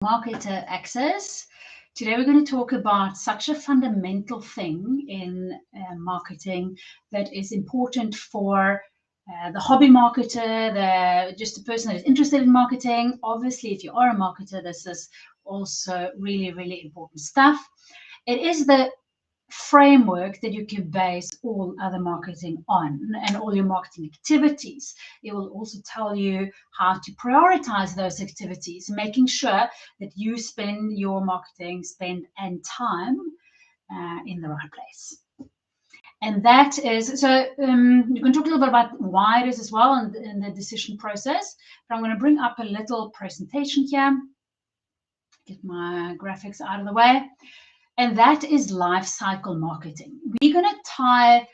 marketer access. Today we're going to talk about such a fundamental thing in marketing that is important for the hobby marketer, just a person that is interested in marketing. Obviously, if you are a marketer, this is also really, really important stuff. It is the framework that you can base all other marketing on and all your marketing activities. It will also tell you how to prioritize those activities, making sure that you spend your marketing spend and time in the right place. And that is, so you can talk a little bit about why it is as well in the decision process, but I'm going to bring up a little presentation here, get my graphics out of the way. And that is lifecycle marketing. We're going to tie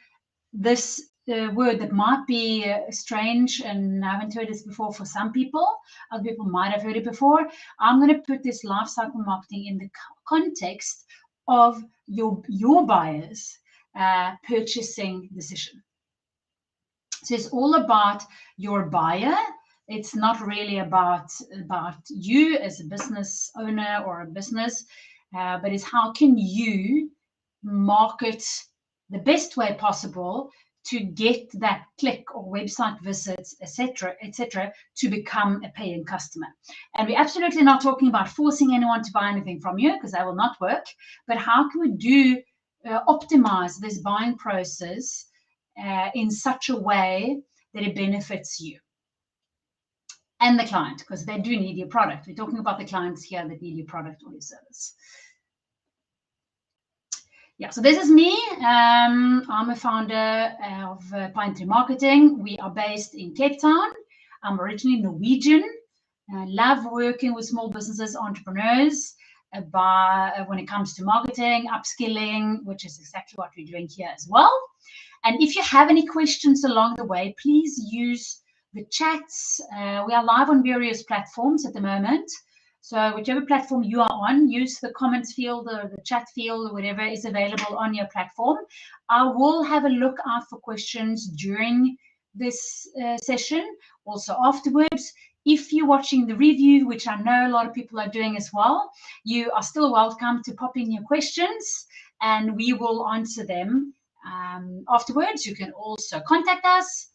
this word that might be strange, and I haven't heard this before for some people. Other people might have heard it before. I'm going to put this lifecycle marketing in the context of your buyer's purchasing decision. So it's all about your buyer. It's not really about you as a business owner or a business. But it's how can you market the best way possible to get that click or website visits, etc., to become a paying customer. And we're absolutely not talking about forcing anyone to buy anything from you, because that will not work. But how can we do optimize this buying process in such a way that it benefits you and the client, because they do need your product. We're talking about the clients here that need your product or your service. Yeah, so this is me. I'm a founder of Pine Tree Marketing. We are based in Cape Town. I'm originally Norwegian. I love working with small businesses, entrepreneurs, when it comes to marketing, upskilling, which is exactly what we're doing here as well. And if you have any questions along the way, please use the chats. We are live on various platforms at the moment. So whichever platform you are on, use the comments field or the chat field or whatever is available on your platform. I will have a look out for questions during this session, also afterwards. If you're watching the review, which I know a lot of people are doing as well, you are still welcome to pop in your questions and we will answer them afterwards. You can also contact us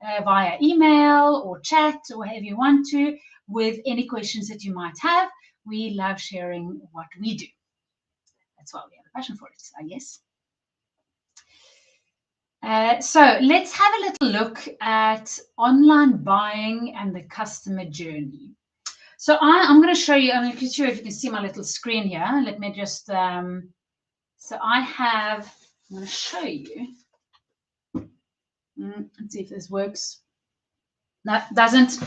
via email or chat or however you want to, with any questions that you might have. We love sharing what we do. That's why we have a passion for it, I guess. So let's have a little look at online buying and the customer journey. So I'm going to show you, I'm not sure if you can see my little screen here. Let me just, so I have, I'm going to show you. Let's see if this works. No, it doesn't.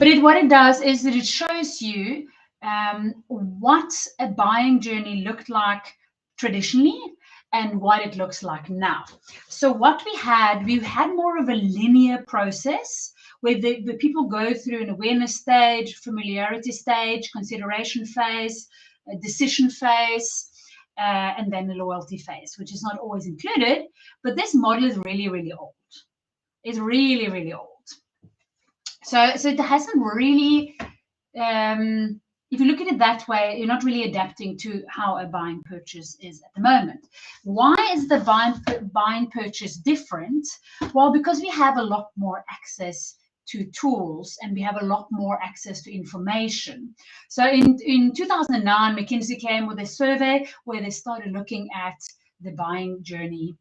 But what it does is that it shows you what a buying journey looked like traditionally and what it looks like now. So what we had more of a linear process where the people go through an awareness stage, familiarity stage, consideration phase, a decision phase, and then the loyalty phase, which is not always included. But this model is really, really old. It's really, really old. So it hasn't really, if you look at it that way, you're not really adapting to how a buying purchase is at the moment. Why is the buying purchase different? Well, because we have a lot more access to tools and we have a lot more access to information. So in 2009, McKinsey came with a survey where they started looking at the buying journey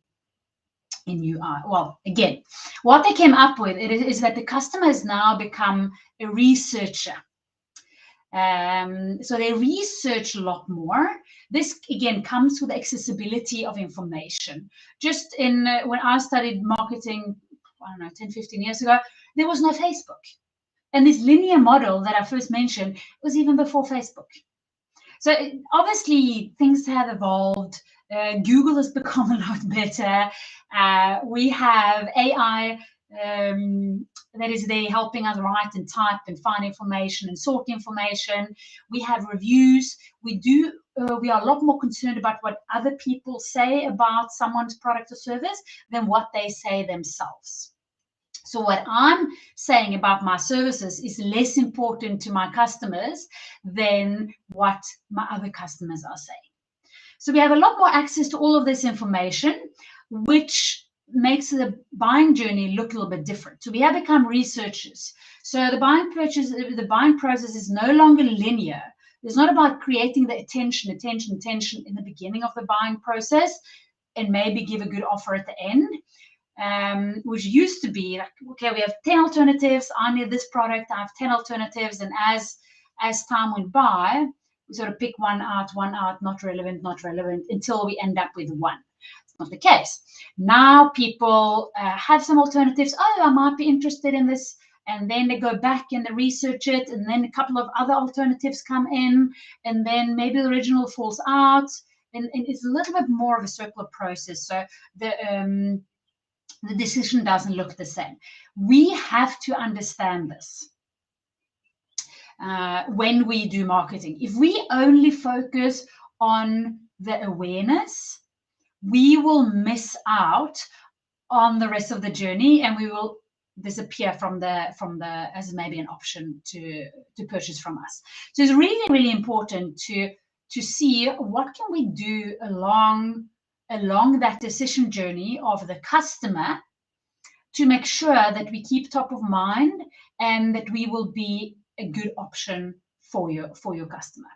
in UI. Well, again, what they came up with is that the customer has now become a researcher. So they research a lot more. This, again, comes with accessibility of information. Just when I studied marketing, I don't know, 10, 15 years ago, there was no Facebook. And this linear model that I first mentioned was even before Facebook. So obviously things have evolved. Google has become a lot better. We have AI that is there helping us write and type and find information and sort information. We have reviews. We are a lot more concerned about what other people say about someone's product or service than what they say themselves. So what I'm saying about my services is less important to my customers than what my other customers are saying. So we have a lot more access to all of this information, which makes the buying journey look a little bit different. So we have become researchers. So the buying process is no longer linear. It's not about creating the attention in the beginning of the buying process and maybe give a good offer at the end. Which used to be like, okay, we have 10 alternatives. I need this product. I have 10 alternatives. And as time went by, we sort of pick one out, not relevant, until we end up with one. It's not the case. Now people have some alternatives. Oh, I might be interested in this. And then they go back and they research it. And then a couple of other alternatives come in. And then maybe the original falls out. And it's a little bit more of a circular process. So the decision doesn't look the same. We have to understand this when we do marketing. If we only focus on the awareness, we will miss out on the rest of the journey, and we will disappear from the as maybe an option to purchase from us. So it's really, really important to see what can we do along that decision journey of the customer to make sure that we keep top of mind and that we will be a good option for your customer.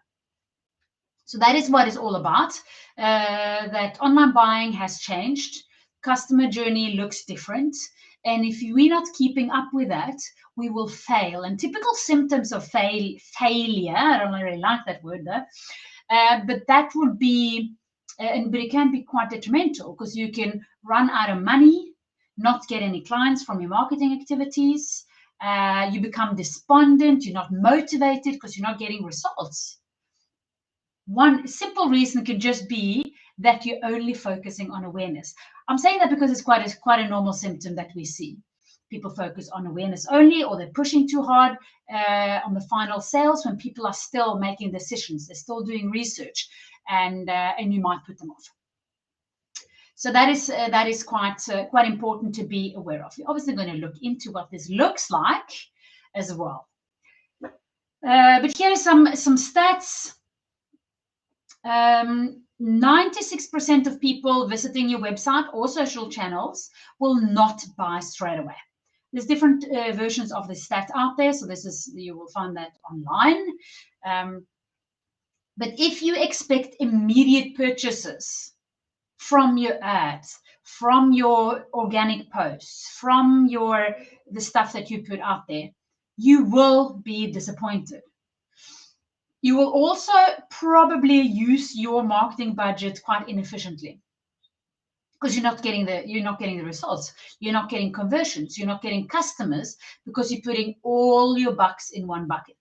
So that is what it's all about. That online buying has changed. Customer journey looks different. And if we're not keeping up with that, we will fail. And typical symptoms of failure, I don't really like that word though, but that would be, but it can be quite detrimental because you can run out of money, not get any clients from your marketing activities. You become despondent, you're not motivated because you're not getting results. One simple reason could just be that you're only focusing on awareness. I'm saying that because it's quite a normal symptom that we see. People focus on awareness only, or they're pushing too hard on the final sales when people are still making decisions. They're still doing research, and you might put them off. So that is quite important to be aware of. We're obviously going to look into what this looks like as well. But here are some stats. 96% of people visiting your website or social channels will not buy straight away. There's different versions of the stat out there, so you will find that online. But if you expect immediate purchases from your ads, from your organic posts, from the stuff that you put out there, you will be disappointed. You will also probably use your marketing budget quite inefficiently because you're not getting the results. You're not getting conversions. You're not getting customers because you're putting all your bucks in one bucket.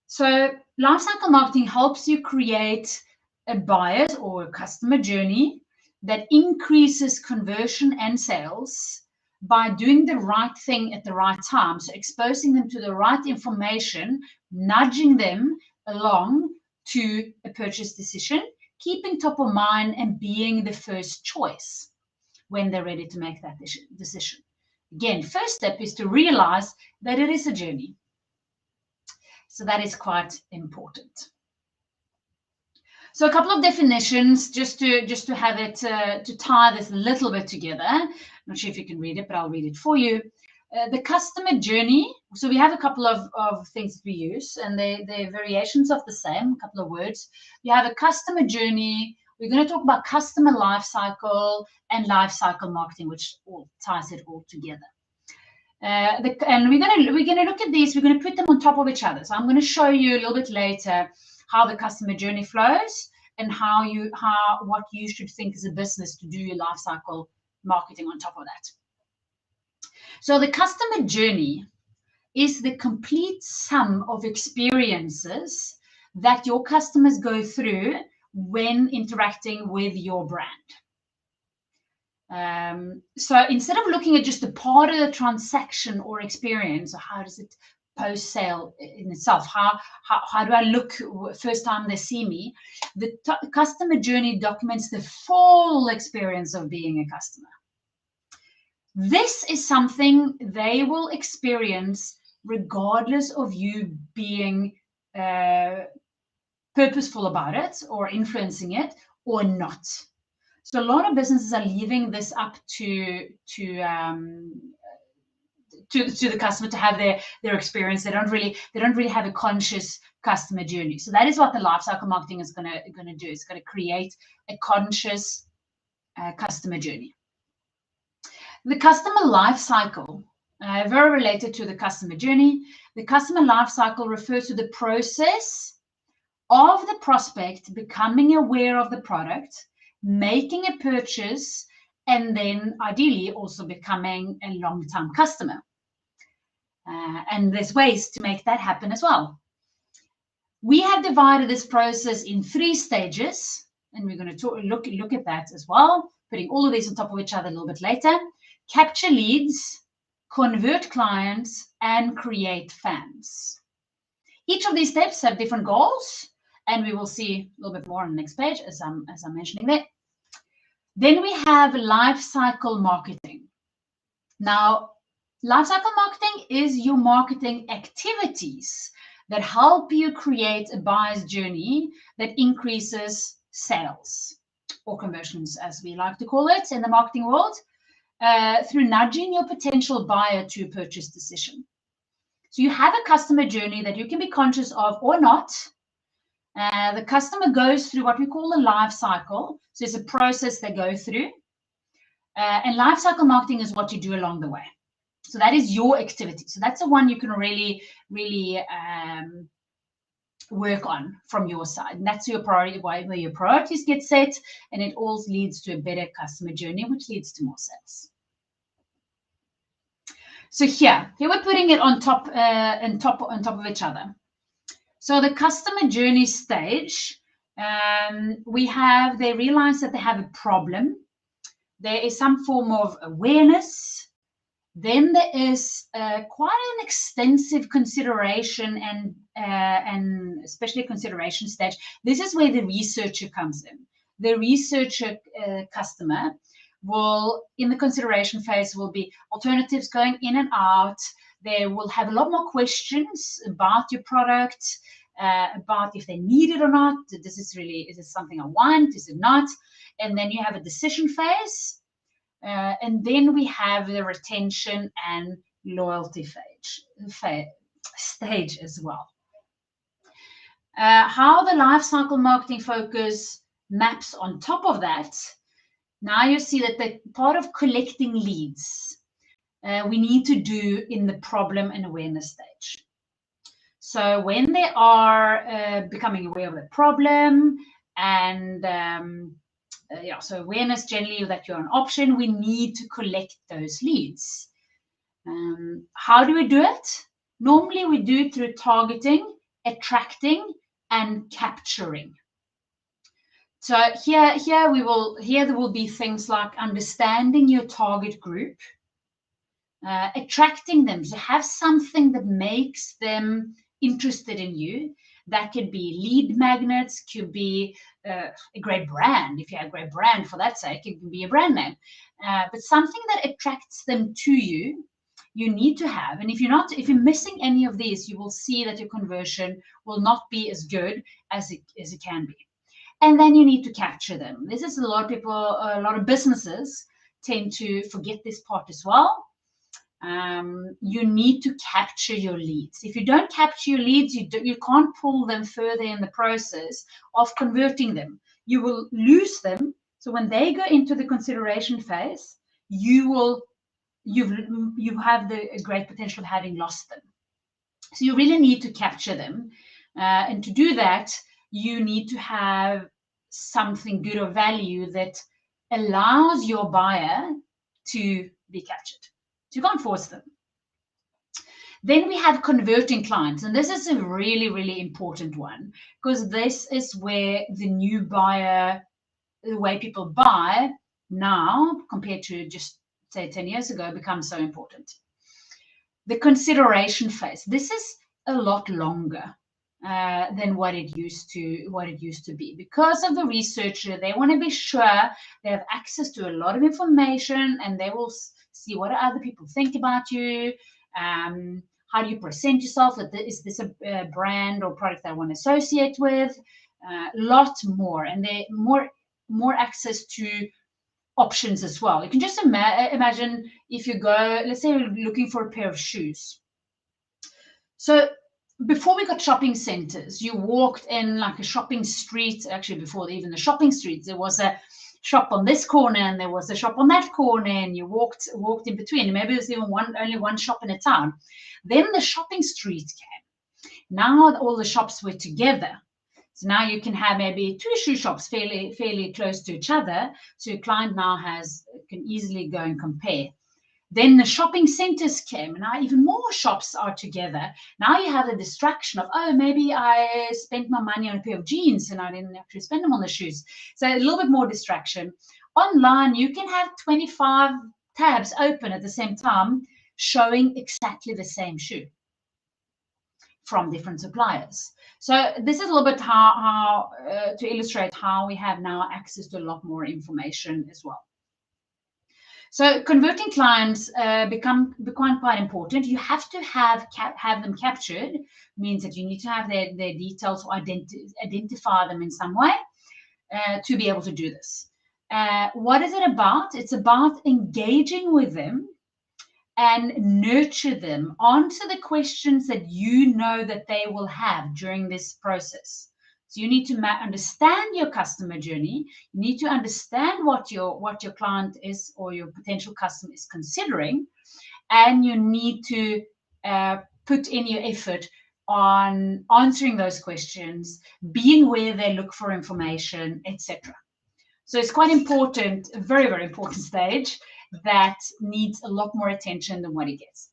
So lifecycle marketing helps you create a buyer's or a customer journey that increases conversion and sales by doing the right thing at the right time. So exposing them to the right information, nudging them along to a purchase decision, keeping top of mind and being the first choice when they're ready to make that decision. Again, first step is to realize that it is a journey. So that is quite important. So a couple of definitions just to have it, to tie this a little bit together. I'm not sure if you can read it, but I'll read it for you. The customer journey. So we have a couple of things that we use, and they're variations of the same, a couple of words. You have a customer journey. We're going to talk about customer life cycle and lifecycle marketing, which all ties it all together. And we're going to look at these. We're going to put them on top of each other. So I'm going to show you a little bit later how the customer journey flows and what you should think as a business to do your lifecycle marketing on top of that. So the customer journey is the complete sum of experiences that your customers go through when interacting with your brand. So instead of looking at just a part of the transaction or experience, or how does it post-sale in itself, how do I look first time they see me, the customer journey documents the full experience of being a customer. This is something they will experience regardless of you being purposeful about it or influencing it or not. So a lot of businesses are leaving this up to the customer to have their experience. They don't really have a conscious customer journey. So that is what the lifecycle marketing is going to do. It's going to create a conscious customer journey. The customer life cycle, very related to the customer journey. The customer life cycle refers to the process of the prospect becoming aware of the product, making a purchase, and then ideally also becoming a long-term customer. And there's ways to make that happen as well. We have divided this process in 3 stages, and we're going to look at that as well, putting all of these on top of each other a little bit later. Capture leads, convert clients, and create fans. Each of these steps have different goals, and we will see a little bit more on the next page as I'm mentioning there. Then we have life cycle marketing. Now, life cycle marketing is your marketing activities that help you create a buyer's journey that increases sales or conversions, as we like to call it in the marketing world, through nudging your potential buyer to a purchase decision. So you have a customer journey that you can be conscious of or not. The customer goes through what we call a life cycle. So it's a process they go through. And life cycle marketing is what you do along the way. So that is your activity. So that's the one you can really work on from your side. And that's your priority, where your priorities get set, and it all leads to a better customer journey, which leads to more sales. So here we're putting it on top of each other. So the customer journey stage, they realize that they have a problem. There is some form of awareness. Then there is quite an extensive consideration and especially consideration stage. This is where the researcher comes in. The researcher customer will, in the consideration phase, will be alternatives going in and out. They will have a lot more questions about your product, about if they need it or not. Is this something I want? Is it not? And then you have a decision phase. And then we have the retention and loyalty stage as well. How the life cycle marketing focus maps on top of that. Now you see that the part of collecting leads we need to do in the problem and awareness stage. So when they are becoming aware of the problem and so awareness generally that you're an option, we need to collect those leads. How do we do it? Normally we do it through targeting, attracting, and capturing. So here there will be things like understanding your target group, attracting them, so have something that makes them interested in you. That could be lead magnets, could be a great brand. If you have a great brand, for that sake, it can be a brand name. But something that attracts them to you, you need to have. And if you're missing any of these, you will see that your conversion will not be as good as it can be. And then you need to capture them. This is a lot of businesses tend to forget this part as well. You need to capture your leads. If you don't capture your leads, you can't pull them further in the process of converting them. You will lose them. So when they go into the consideration phase, you have a great potential of having lost them. So you really need to capture them. And to do that, you need to have something good of value that allows your buyer to be captured. So you can't force them. Then we have converting clients. And this is a really, really important one, because this is where the new buyer, the way people buy now compared to just say 10 years ago, becomes so important. The consideration phase. This is a lot longer than what it used to be. Because of the researcher, they want to be sure they have access to a lot of information, and they will see what do other people think about you. How do you present yourself? Is this a brand or product that I want to associate with? Lot more, and there more access to options as well. You can just imagine if you go, let's say you're looking for a pair of shoes. So before we got shopping centers, you walked in like a shopping street. Actually, before even the shopping streets, there was a shop on this corner and there was a shop on that corner, and you walked in between. Maybe there's even only one shop in a town. Then the shopping street came. Now all the shops were together. So now you can have maybe 2 shoe shops fairly close to each other. So your client now can easily go and compare. Then the shopping centers came, and now even more shops are together. Now you have the distraction of, oh, maybe I spent my money on a pair of jeans and I didn't actually spend them on the shoes. So a little bit more distraction. Online, you can have 25 tabs open at the same time, showing exactly the same shoe from different suppliers. So this is a little bit how to illustrate how we have now access to a lot more information as well. So converting clients become quite important. You have to have them captured. Means that you need to have their details or identify them in some way to be able to do this. What is it about? It's about engaging with them and nurture them. Answer the questions that you know that they will have during this process. So you need to understand your customer journey. You need to understand what your client is or your potential customer is considering, and you need to put in your effort on answering those questions, being where they look for information, etc. So it's quite important, a very, very important stage that needs a lot more attention than what it gets.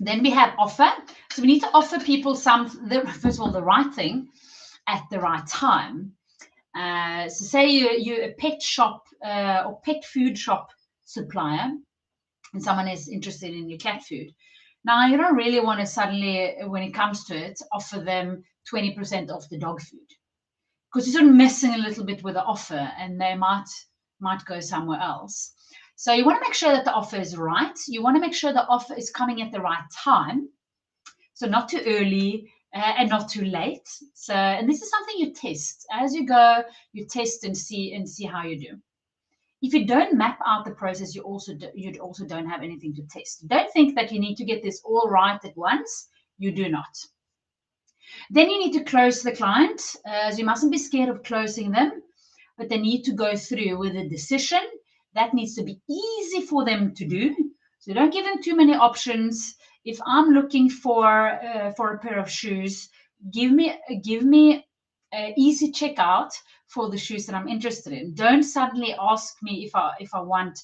Then we have offer. So we need to offer people first of all, the right thing at the right time. So say you're a pet shop or pet food shop supplier, and someone is interested in your cat food. Now, you don't really want to suddenly, when it comes to it, offer them 20% off the dog food, because you're sort of messing a little bit with the offer, and they might go somewhere else. So you want to make sure that the offer is right. You want to make sure the offer is coming at the right time. So not too early and not too late. So, and this is something you test. As you go, you test and see how you do. If you don't map out the process, you also don't have anything to test. Don't think that you need to get this all right at once. You do not. Then you need to close the client. So you mustn't be scared of closing them, but they need to go through with a decision. That needs to be easy for them to do. So don't give them too many options. If I'm looking for a pair of shoes, give me an easy checkout for the shoes that I'm interested in. Don't suddenly ask me if I want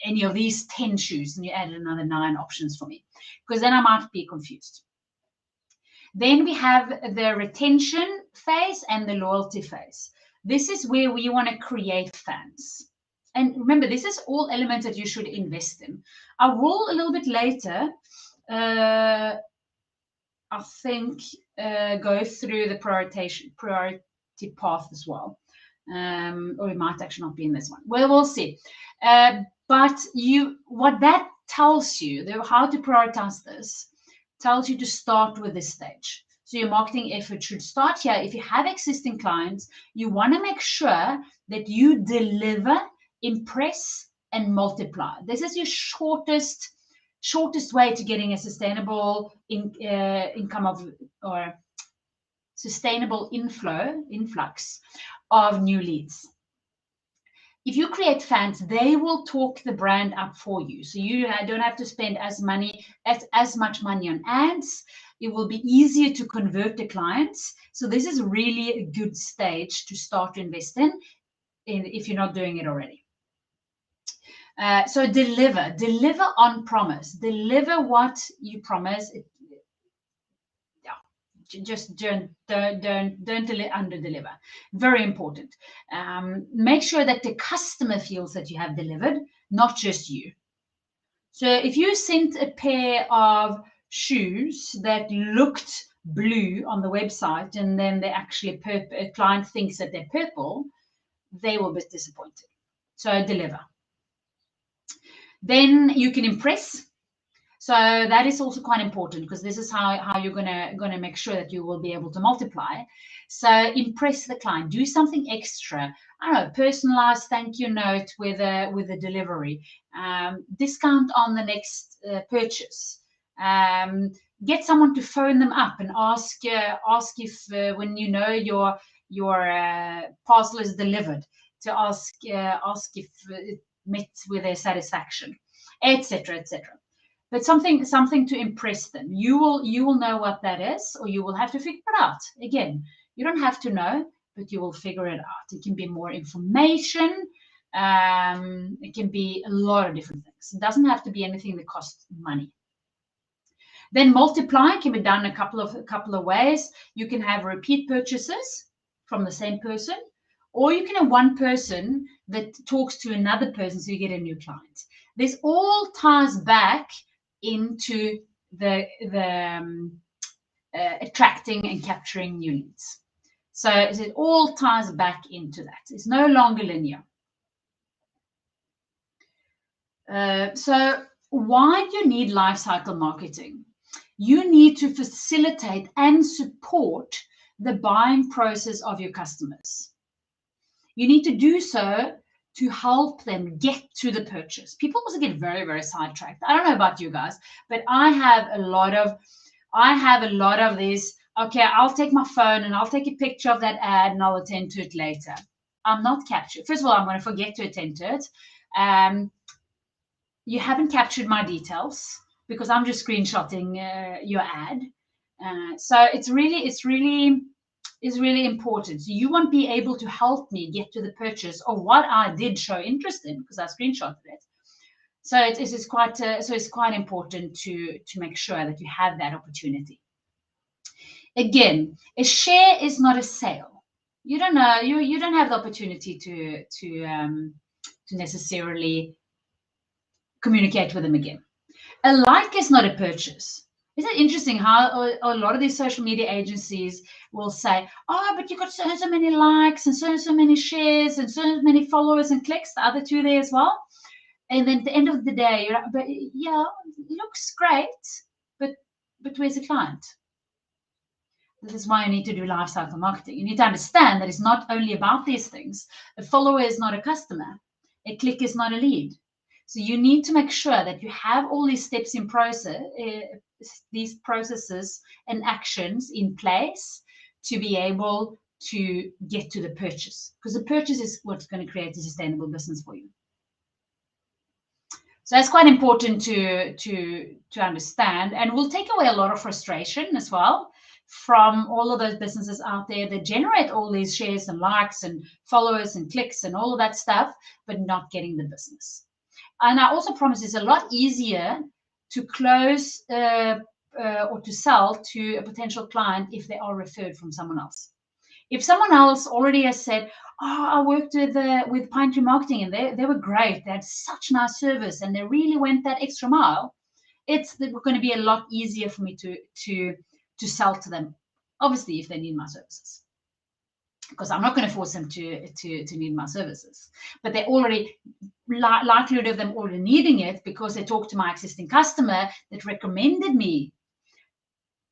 any of these 10 shoes, and you add another 9 options for me, because then I might be confused. Then we have the retention phase and the loyalty phase. This is where we want to create fans. And remember, this is all elements that you should invest in. I will a little bit later, I think, go through the priority path as well. Or it might actually not be in this one. Well, we'll see. But what that tells you, how to prioritize this, tells you to start with this stage. So your marketing effort should start here. If you have existing clients, you want to make sure that you deliver, impress, and multiply. This is your shortest way to getting a sustainable income or sustainable influx of new leads. If you create fans, they will talk the brand up for you. So you don't have to spend as much money on ads. It will be easier to convert the clients. So this is really a good stage to start to invest in if you're not doing it already. So deliver on promise. Deliver what you promise. Just don't under deliver. Very important. Make sure that the customer feels that you have delivered, not just you. So if you sent a pair of shoes that looked blue on the website, and then they actually a client thinks that they're purple, they will be disappointed. So deliver. Then you can impress. So that is also quite important, because this is how you're gonna make sure that you will be able to multiply. So impress the client. Do something extra. I don't know, personalized thank you note with a delivery. Discount on the next purchase. Get someone to phone them up and ask if when you know your parcel is delivered, to ask if it met with their satisfaction, etc., etc. But something to impress them. You will know what that is, or you will have to figure it out. Again, you don't have to know, but you will figure it out. It can be more information. It can be a lot of different things. It doesn't have to be anything that costs money. Then multiply can be done a couple of ways. You can have repeat purchases from the same person, or you can have one person that talks to another person, so you get a new client. This all ties back into the attracting and capturing new leads. So it all ties back into that. It's no longer linear. So why do you need lifecycle marketing? You need to facilitate and support the buying process of your customers. You need to do so to help them get to the purchase. People also get very, very sidetracked. I don't know about you guys, but I have a lot of these. Okay, I'll take my phone and I'll take a picture of that ad and I'll attend to it later. I'm not captured. First of all, I'm going to forget to attend to it. You haven't captured my details, because I'm just screenshotting your ad. So it's really important. So you won't be able to help me get to the purchase of what I did show interest in, because I screenshotted it. So it's quite important to make sure that you have that opportunity. Again, a share is not a sale. You don't know. You don't have the opportunity to necessarily communicate with them again. A like is not a purchase. Isn't it interesting how a lot of these social media agencies will say, oh, but you got so many likes and so many shares and so many followers and clicks, the other two there as well. And then at the end of the day, you're like, but yeah, it looks great, but where's the client? This is why you need to do lifecycle marketing. You need to understand that it's not only about these things. A follower is not a customer. A click is not a lead. So you need to make sure that you have all these steps in process, these processes and actions in place to be able to get to the purchase, because the purchase is what's going to create a sustainable business for you. So that's quite important to understand, and will take away a lot of frustration as well from all of those businesses out there that generate all these shares and likes and followers and clicks and all of that stuff, but not getting the business. And I also promise it's a lot easier to close or to sell to a potential client if they are referred from someone else. If someone else already has said, oh, I worked with Pine Tree Marketing and they were great, they had such nice service and they really went that extra mile, it's going to be a lot easier for me to sell to them, obviously, if they need my services. Because I'm not going to force them to need my services, but they already, likelihood of them already needing it because they talked to my existing customer that recommended me,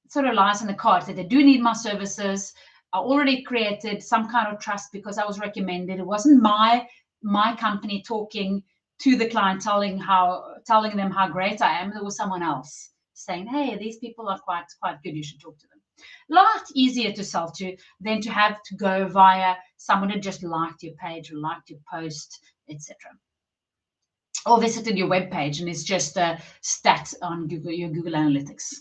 it sort of lies in the cards that they do need my services. I already created some kind of trust because I was recommended. It wasn't my company talking to the client, telling them how great I am. There was someone else saying, hey, these people are quite good, you should talk to them. A lot easier to sell to than to have to go via someone who just liked your page or liked your post, etc. Or visited your web page and it's just a stat on your Google Analytics.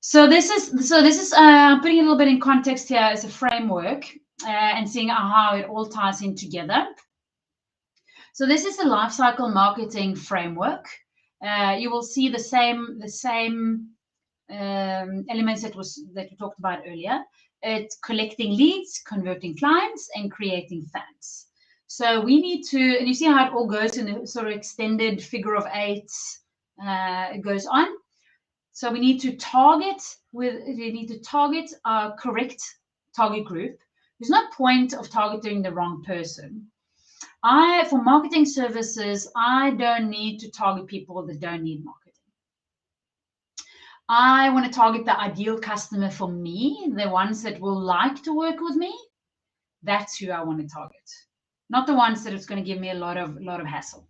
So this is putting a little bit in context here as a framework and seeing how it all ties in together. So this is a lifecycle marketing framework. You will see the same elements that we talked about earlier. It's collecting leads, converting clients, and creating fans. So we need to, and you see how it all goes in a sort of extended figure of eights. It goes on. So we need to target our correct target group There's no point of targeting the wrong person. For marketing services, I don't need to target people that don't need marketing. I want to target the ideal customer for me, the ones that will like to work with me. That's who I want to target, not the ones that it's going to give me a lot of hassle.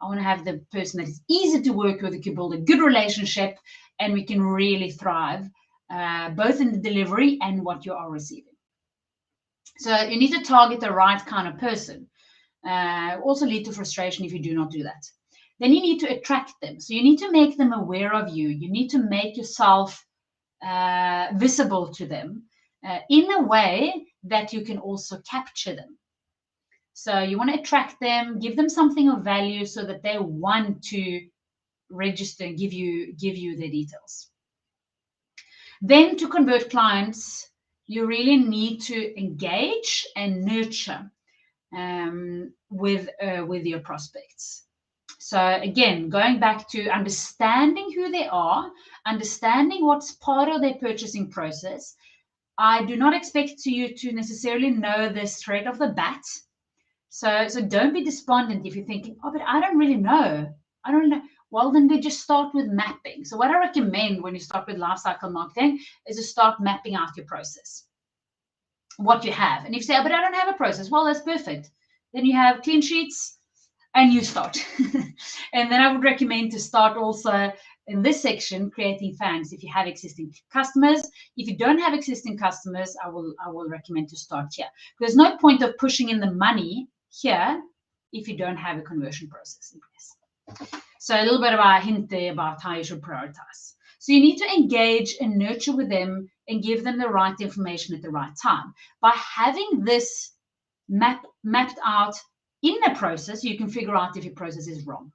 I want to have the person that is easy to work with, that can build a good relationship, and we can really thrive both in the delivery and what you are receiving. So you need to target the right kind of person. Also lead to frustration if you do not do that. Then you need to attract them. So you need to make them aware of you. You need to make yourself visible to them in a way that you can also capture them. So you want to attract them, give them something of value so that they want to register and give you their details. Then to convert clients, you really need to engage and nurture with your prospects. So again, going back to understanding who they are, understanding what's part of their purchasing process. I do not expect you to necessarily know this straight off the bat. So don't be despondent if you're thinking, oh, but I don't really know. I don't know. Well, then we just start with mapping. So what I recommend when you start with lifecycle marketing is to start mapping out your process, what you have. And if you say, oh, but I don't have a process, well, that's perfect. Then you have clean sheets and you start. And then I would recommend to start also in this section, creating fans if you have existing customers. If you don't have existing customers, I will recommend to start here. There's no point of pushing in the money here if you don't have a conversion process in place. So a little bit of a hint there about how you should prioritize. So you need to engage and nurture with them and give them the right information at the right time. By having this mapped out in the process, you can figure out if your process is wrong.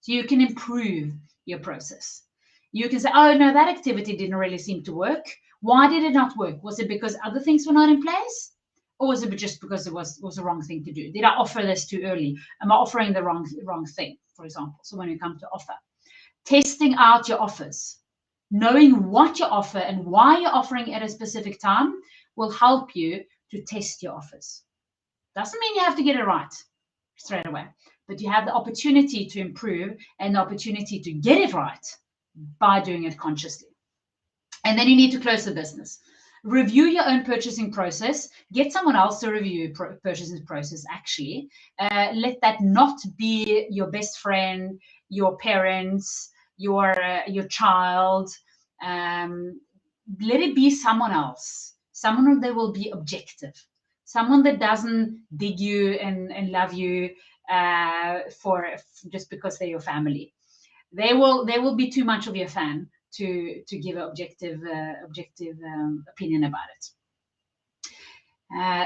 So you can improve your process. You can say, oh, no, that activity didn't really seem to work. Why did it not work? Was it because other things were not in place? Or was it just because it was the wrong thing to do? Did I offer this too early? Am I offering the wrong thing, for example? So when you come to offer, testing out your offers, knowing what you offer and why you're offering at a specific time will help you to test your offers. Doesn't mean you have to get it right straight away, but you have the opportunity to improve and the opportunity to get it right by doing it consciously. And then you need to close the business. Review your own purchasing process. Get someone else to review your purchasing process, actually. Let that not be your best friend, your parents, your child. Let it be someone else, someone that will be objective, someone that doesn't dig you and love you for just because they're your family. They will be too much of your fan to give an objective opinion about it.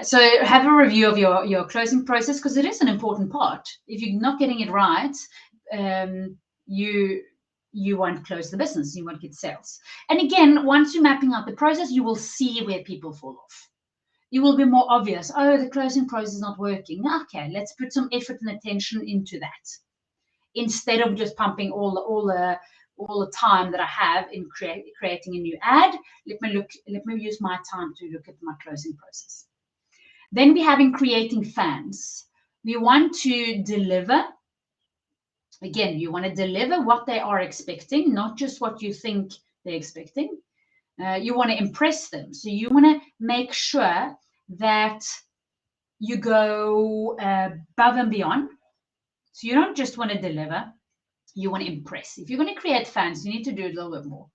So have a review of your closing process, because it is an important part. If you're not getting it right, you won't close the business, you won't get sales. And again, once you're mapping out the process, you will see where people fall off. It will be more obvious. Oh, the closing process is not working. Okay, let's put some effort and attention into that, instead of just pumping all the time that I have in creating a new ad. Let me use my time to look at my closing process. Then we have in creating fans. We want to deliver. Again, you want to deliver what they are expecting, not just what you think they're expecting. You want to impress them. So you want to make sure that you go above and beyond. So you don't just want to deliver, you want to impress. If you're going to create fans, you need to do a little bit more.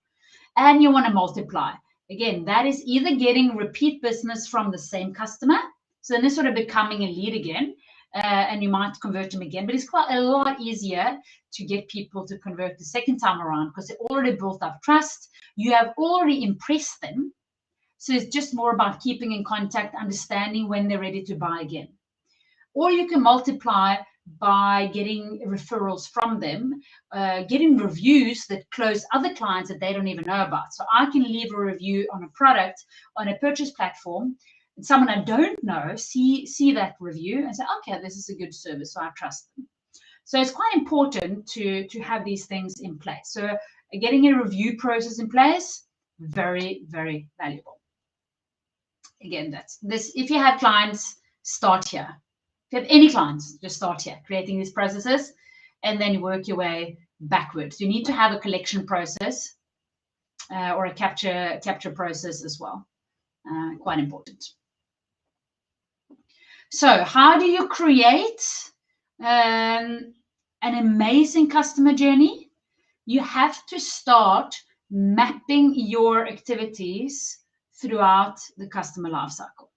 And you want to multiply. Again, that is either getting repeat business from the same customer. So then they're sort of becoming a lead again. And you might convert them again, but it's quite a lot easier to get people to convert the second time around because they already built up trust. You have already impressed them. So it's just more about keeping in contact, understanding when they're ready to buy again. Or you can multiply by getting referrals from them, getting reviews that close other clients that they don't even know about. So I can leave a review on a product, on a purchase platform, and someone I don't know see that review and say, okay, this is a good service, so I trust them. So it's quite important to have these things in place. So getting a review process in place, very, very valuable. Again, that's this. If you have clients, start here. If you have any clients, just start here, creating these processes, and then work your way backwards. You need to have a collection process or a capture process as well. Quite important. So how do you create an amazing customer journey? You have to start mapping your activities throughout the customer lifecycle.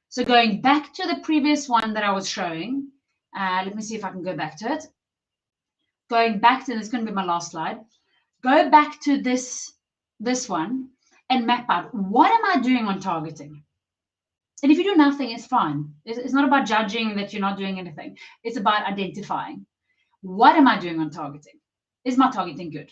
So going back to the previous one that I was showing, let me see if I can go back to it. Going back to, this is going to be my last slide. Go back to this one and map out, what am I doing on targeting? And if you do nothing, it's fine. It's not about judging that you're not doing anything. It's about identifying, what am I doing on targeting? Is my targeting good?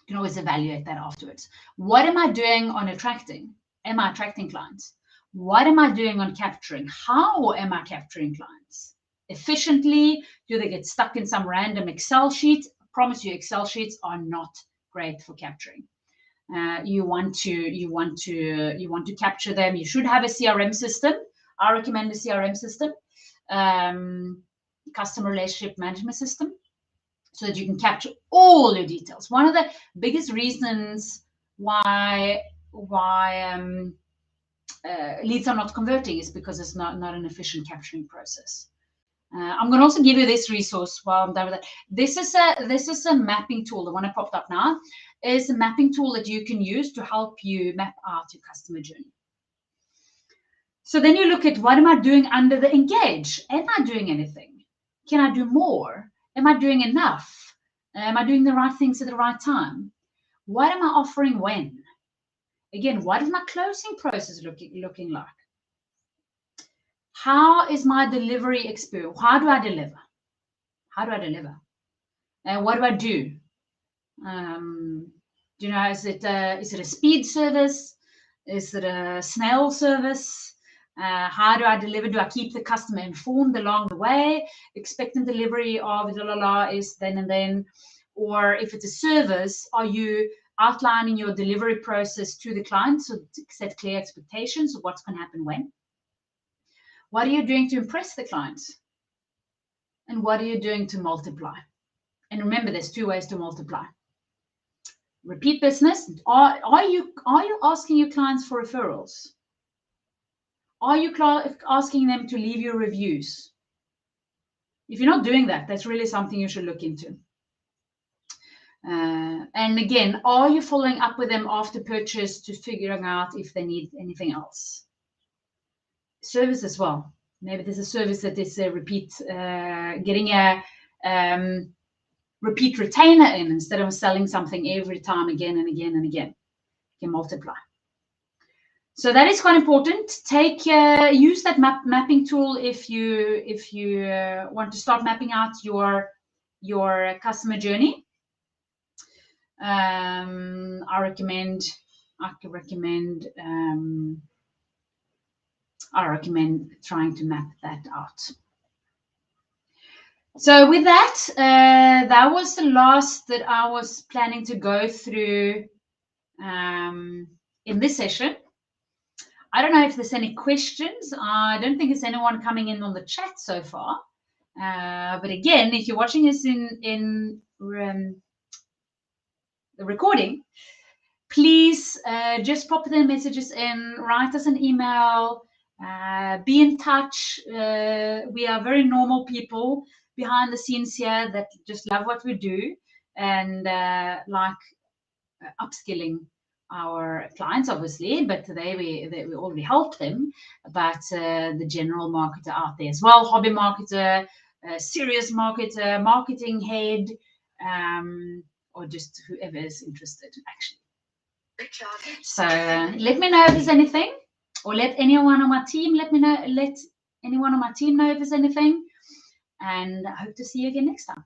You can always evaluate that afterwards. What am I doing on attracting? Am I attracting clients? What am I doing on capturing? How am I capturing clients? Efficiently? Do they get stuck in some random Excel sheet? I promise you, Excel sheets are not great for capturing. You want to capture them. You should have a CRM system. I recommend a CRM system, customer relationship management system, so that you can capture all your details. One of the biggest reasons why leads are not converting is because it's not an efficient capturing process. I'm going to also give you this resource while I'm done with that. This is a mapping tool. The one I popped up now is a mapping tool that you can use to help you map out your customer journey. So then you look at, what am I doing under the engage? Am I doing anything? Can I do more? Am I doing enough? Am I doing the right things at the right time? What am I offering when? Again, what is my closing process looking like? How is my delivery experience? How do I deliver? How do I deliver? And what do I do? You know, is it a speed service? Is it a snail service? How do I deliver? Do I keep the customer informed along the way? Expected delivery of is then and then. Or if it's a service, are you outlining your delivery process to the client so to set clear expectations of what's going to happen when? What are you doing to impress the clients? And what are you doing to multiply? And remember, there's two ways to multiply. Repeat business. Are you asking your clients for referrals? Are you asking them to leave you reviews? If you're not doing that, that's really something you should look into. And again, are you following up with them after purchase to figuring out if they need anything else? Service as well. Maybe there's a service that is a repeat, getting a repeat retainer in instead of selling something every time again and again and again. You can multiply. So that is quite important. Use that mapping tool if you want to start mapping out your customer journey. I recommend trying to map that out. So with that, that was the last that I was planning to go through in this session. I don't know if there's any questions. I don't think there's anyone coming in on the chat so far. But again, if you're watching this in the recording, please just pop the messages in, write us an email, be in touch. We are very normal people behind the scenes here that just love what we do and like upskilling our clients, obviously, but we already help them, but the general marketer out there as well, hobby marketer, serious marketer, marketing head, or just whoever is interested, actually. So let me know if there's anything, or let anyone on my team let anyone on my team know if there's anything, and I hope to see you again next time.